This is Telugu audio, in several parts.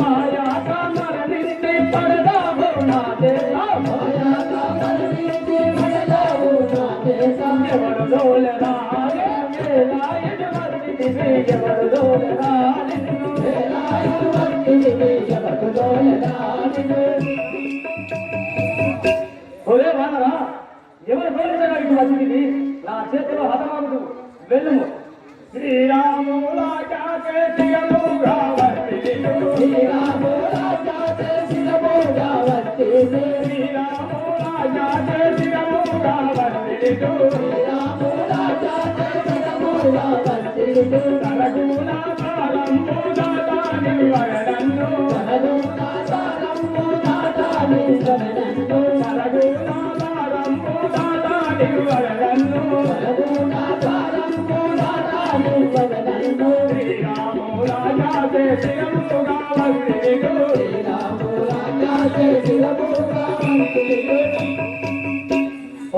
మాయా కామరణి పడదావు నా దేశా మాయా కామరణి పడదావు నా దేశా ఎవరు దోలరా ఎవరు దోలరా ఒరే వానరా ఎవరు దోలించడానికి వచ్చింది నా చేతిలో హతమాముడు వెళ్ళుము శ్రీరాములా శ్రీరాములా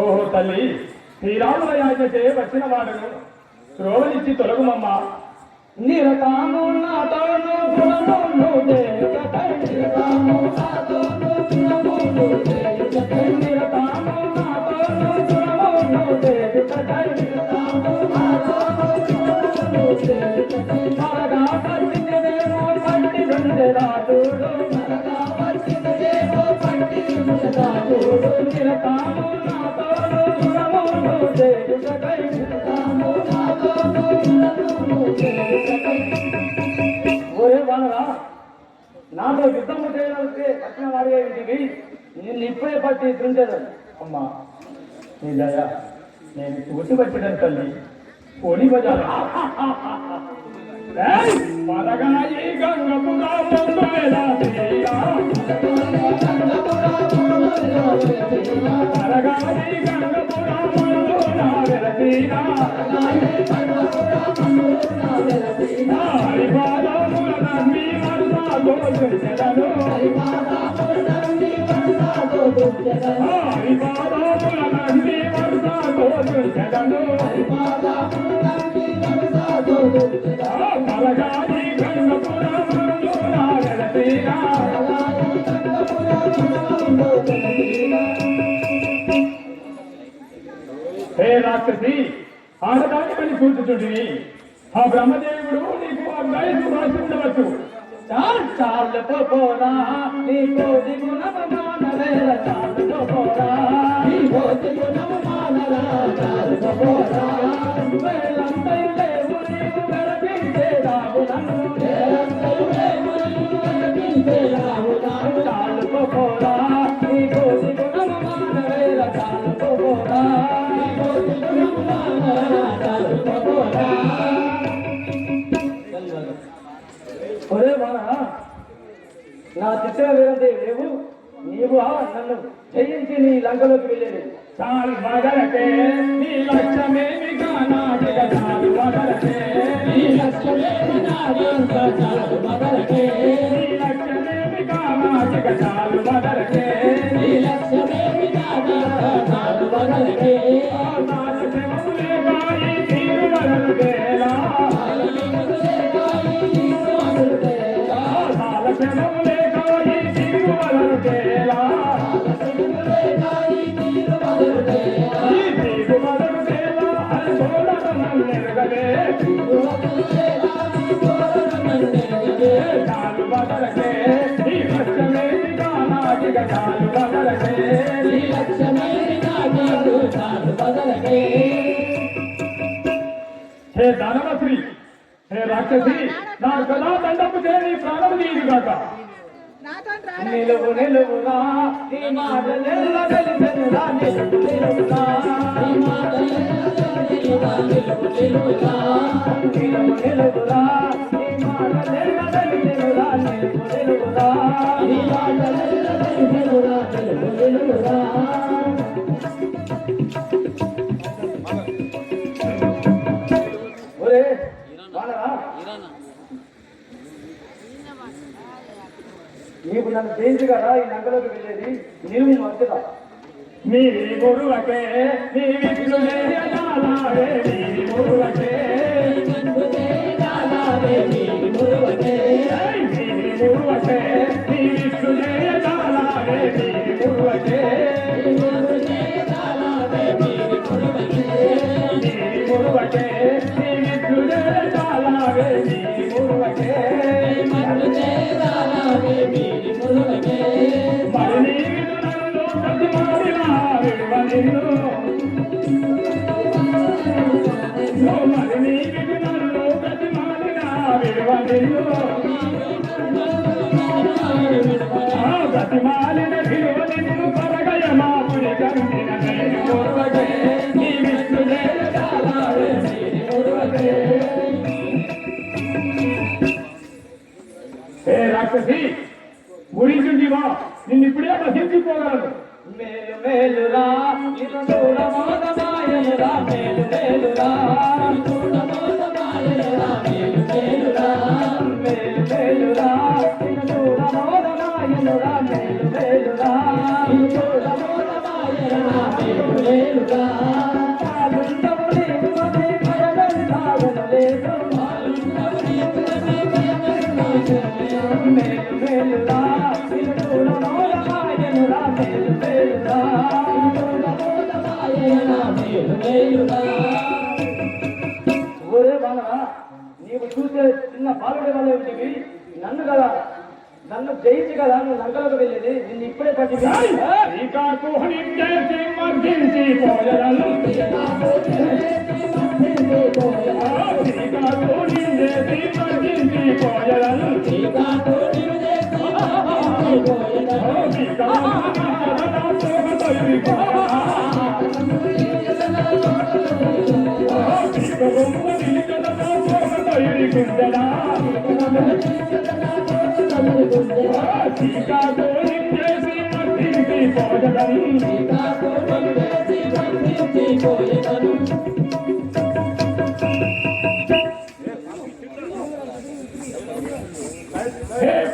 ఓహో తల్లి శ్రీరాముల యాజకే వచ్చిన వాడును త్రోవనిచ్చి తొలగుమమ్మ నిరతాము నాతోను గుణమును నిరతాము నాతోను గుణమును ఒరే వానరా నాతో యుద్ధము చేయడానికి వచ్చిన వాడి ఇంటికి నిన్ను ఇప్పుడే పట్టి తింటాను అమ్మా నీ దయ నేను గుర్తుపట్టిన తల్లి పోనీ బజారు మరగాయి గంగపురా హే రాక్షసి ఆడదాని పని కూర్చుంటుంది ఆ బ్రహ్మదేవుడు నీకు అబ్బాయి రాసి ఉండవచ్చు చాలు పోరా నీకు దిగుణమానవేల చాలు పోరా నీకు దిగుణమానరా చాలు పోరా వేలంతై లేవు నీవు గడపించే రావులను వేలంతై లేవు నీవు గడపించే రావులను చాలు పోరా నీకు దిగుణమానవేల చాలు పోరా నీకు దిగుణమానరా చాలు పోరా ఒరే మన నా చిత్ర విరంతి లేవు నీవు నన్ను జయించి నీ లంకలోకి వెళ్ళేది చాలు వదలకే నీ లక్ష్యమేమి నాటిక చాలు వదలకే నీ లక్ష్యమేమి చాలు వదలకే నీ లక్ష్యమేమి నాటిక చాలు వదలకే నీ లక్ష్యమేమి చాలు వదలకే హే దానవశ్రీ హే రాక్షసి నా కళా దండపు చేరి ప్రాణము తీరుగాక నిలువు నిలువునా నీ మాటలెల్ల వెలిసెనురా నిలువు నిలువునా నీ మాటలెల్ల వెలిసెనురా నిలువు నిలువునా నిలువు నిలువునా నీ మాటలెల్ల వెలిసెనురా నిలువు నిలువునా నీ మాటలెల్ల వెలిసెనురా నిలువు నిలువునా ఒరే వానరా నీకు నన్ను జయించి కదా ఈ లంకలోకి వెళ్ళేది నిలువు మధ్యగా నీ గురువకే నీ విష్ణునే జాలాడే నీ గురువకే జాలాడే నీ గురువకే నీ గురువకే నీ విష్ణునే జాలాడే నీ గురువకే జాలాడే నీ గురువకే నీ గురువకే నీ విష్ణునే జాలాడే నీ గురువకే జాలాడే నీ గురువకే మరి నిన్ను మరి నీకు నన్ను గతిమాలిన విడువ నిన్ను గతిమాలిన విలువ నిన్ను పరగయ మాపుడి కందిన నీ విష్ణుదే హే రాక్షసి గురించుండివా నిన్నిప్పుడే నశించిపోగలను మేలు మేలురా ఇది చూడమోదమాయనురా మేలు మేలురా చూడమోదమాయనురా మేలు మేలురా మేలు మేలురా ఇది చూడమోదమాయనురా మేలు మేలురా చూడమోదమాయనురా మేలు మేలురా పాలుండవు నీకు నీ భయగంటాగను లేదు పాలుండవు నీకు నీ భయగంటాగను మేలు మేలురా ఇది చూడమోదమాయనురా మేలు ఒరే బాలరా నీవు చూసే చిన్న బాలుడి వల్ల ఉంటుంది నన్ను కదా నన్ను జయించి కదా నువ్వు లంకలకు వెళ్ళేది నిన్ను ఇప్పుడే పట్టి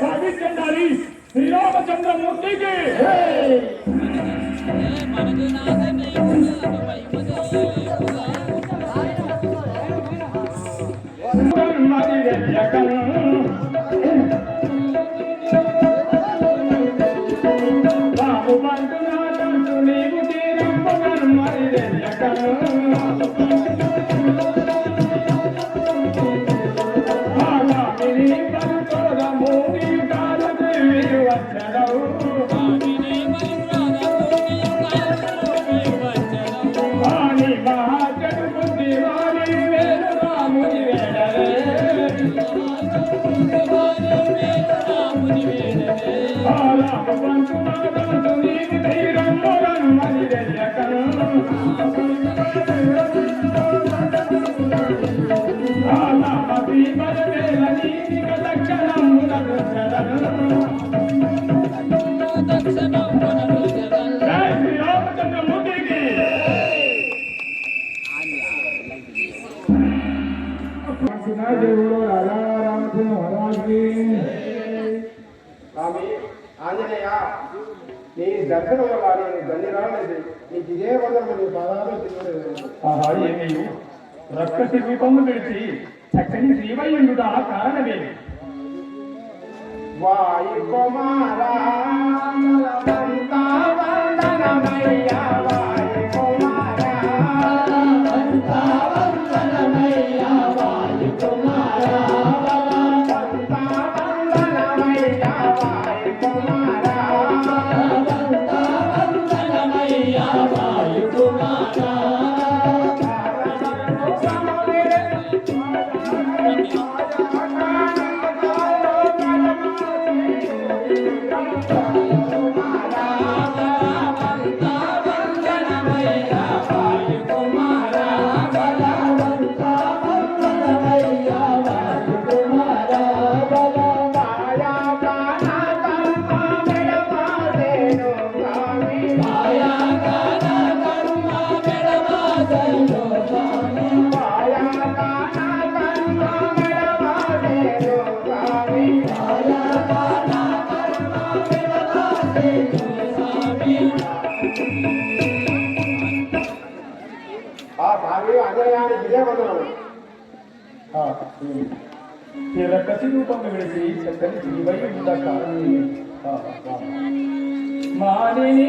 భావించండి శ్రీరామచంద్రమూర్తికి బాబు బంటునాథంటు నీవు తీరంపగను మరి రెల్లకను ఆగామిని పరుతోద మూడి కాలు దేవి వచ్చడవు వాణి మహాచడు బుద్ధి వాణి వేరు రాముని వేడరే రామ బంటునాథంటు నీవు తీరంపగను మరి రెల్లకను దేవుడు రాజా రామచంద్ర మహారాజుకి స్వామి ఆంజనేయ నీ దర్శనం వల్ల నేను ధన్యరాలేదు నీకు ఇదే వదలు నీ పాదాలు ఏమీ రక్కసి రూపము విడిచి చక్కని శ్రీవయ్యుండుట కారణమేమి వాయు కుమారా వందనమయ్యా వాయు కుమారా వందనమయ్యా వాయు కుమారా వందనమయ్యా వాయు కుమారా వందనమయ్యా వాయు కుమారా అన్నయానికి ఇదే వందనం. ఈ రక్కసి రూపంగా విడిచి చక్కని శ్రీవై ఉండ కారణి మానిని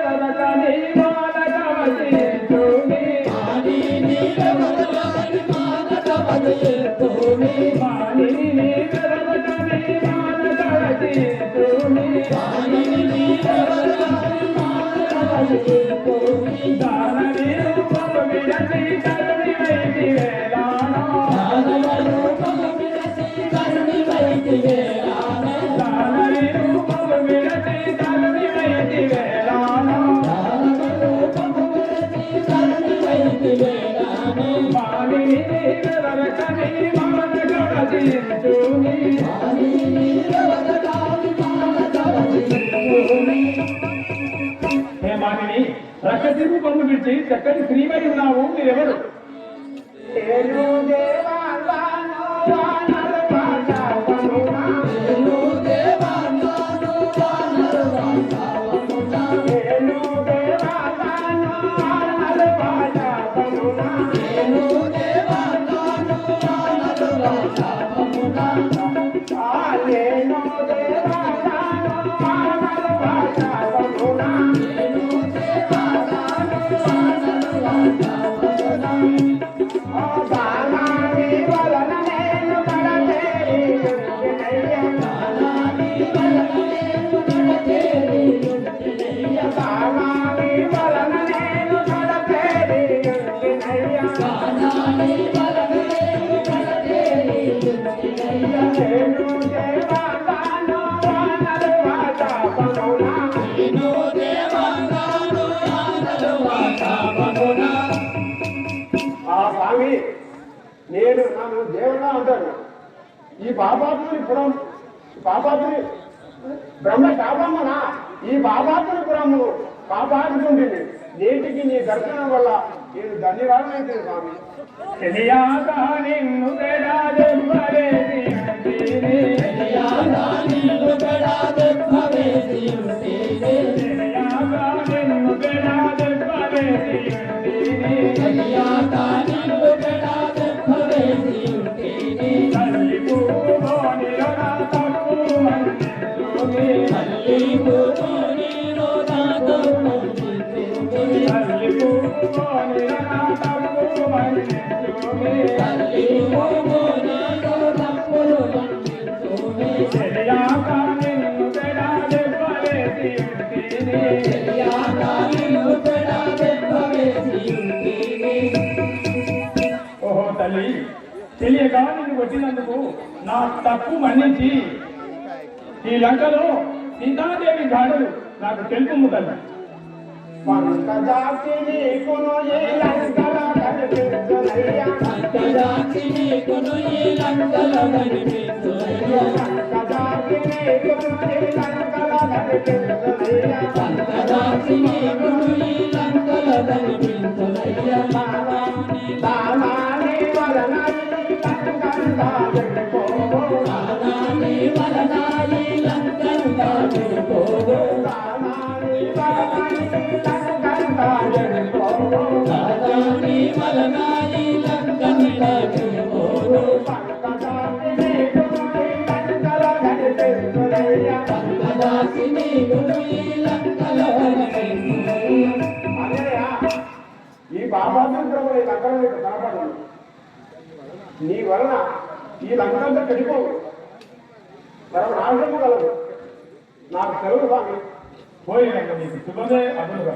రదకని మానకవతి తోని మానిని రదకని మానకవతి తోని మానిని రదకని మానకవతి తోని మానిని రదకని మానకవతి తోని దానని రూపం విడచి కరుణి వైతి వేలానో దానని రూపం విడచి కరుణి వైతి వేలానో దానని రూపం విడచి కరుణి వైతి వేలానో దానని రూపం విడచి కరుణి వైతి వేలానో మానిని రదకని మానకవతి తోని మానిని రదకని మానకవతి తోని. హే మానిని, రక్కసి రూపము విడిచి చక్కని శ్రీమై ఉన్నావు, మీరెవరు? ఏలు దేవాలను వానలు వాతావమునా ఏలు దేవాలను వానలు వాతావమునా ఏలు దేవాలను వానలు వాతావమునా ఏలు దేవాలను వానలు వాతావమునా ఆలేను దేవాలను వానలు వాతావమునా ఏలు దేవాలను వానలు వాతావమునా దానాని వలన నేను కడతేరియుంటినయ్యా దానాని వలన నేను కడతేరియుంటినయ్యా దానాని వలన నేను కడతేరియుంటినయ్యా దానాని వలన నేను కడతేరియుంటినయ్యా నేను దేవాను వానలు వాతావమునా నేను దేవాను వానలు వాతావమునా. ఆ స్వామి నేను నన్ను దేవుడా అంటాను. ఈ పాపాత్ముని పురం పాపాత్ముని బ్రహ్మ శాపమ్మనా ఈ పాపాత్ముని పురము పాపాత్ముంటుంది. నేటికి నీ దర్శనం వల్ల నేను ధన్యవాదమైతే స్వామి. తెలియాక నిన్ను పెడాదెవ్వరేసి ఉంటేనే తెలియాక నిన్ను పెడాదెవ్వరేసి ఉంటేనే తెలియాక నిన్ను పెడాదెవ్వరేసి ఉంటేనే తెలియాక నిన్ను పెడాదెవ్వరేసి ఉంటేనే తల్లి పూమోనిలో నా తప్పు మన్నించుమే తల్లి పూమోనిలో నా తప్పు మన్నించుమే తల్లి పూమోనిలో నా తప్పు మన్నించుమే తల్లి పూమోనిలో తప్పులు మన్నించుమే తెలియాక నిన్ను పెడాదెవ్వరేసి ఉంటేనే తెలియాక నిన్ను పెడాదెవ్వరేసి ఉంటేనే. ఓహో తల్లి, తెలియక నిన్ను కొట్టినందుకు నా తప్పు మన్నించి ఈ లంకలో సీతాదేవి జాడలు నాకు తెలుపు తల్లి. పంకజాతి నీకును ఈ లంకల కనిపించునయ్యా పంకజాతి నీకును ఈ లంకల కనిపించునయ్యా పంకజాతి నీకును ఈ లంకల కనిపించునయ్యా పంకజాతి నీకును ఈ లంకల కనిపించునయ్యా దానాని వలన ఈ లంకంతా వెళ్ళిపోవు దానాని వలన ఈ లంకంతా వెళ్ళిపోవు దానాని వలన దానాని వలన ఈ లంకంతా వెళ్ళిపోవు పంకజాతి నీకును ఈ లంకల కనిపించునయ్యా పంకజాతి నీకును ఈ లంకల కనిపించునయ్యా. ఈ పాపాత్రుడు ఈ లంకలో నీకు కనపడదు. నీ వలన ఈ లంకంతా చెడిపోవు, మరొక నాశనము కలదు. నాకు సెలవు స్వామి. పోయినాక నీకు శుభమే అదులుగా.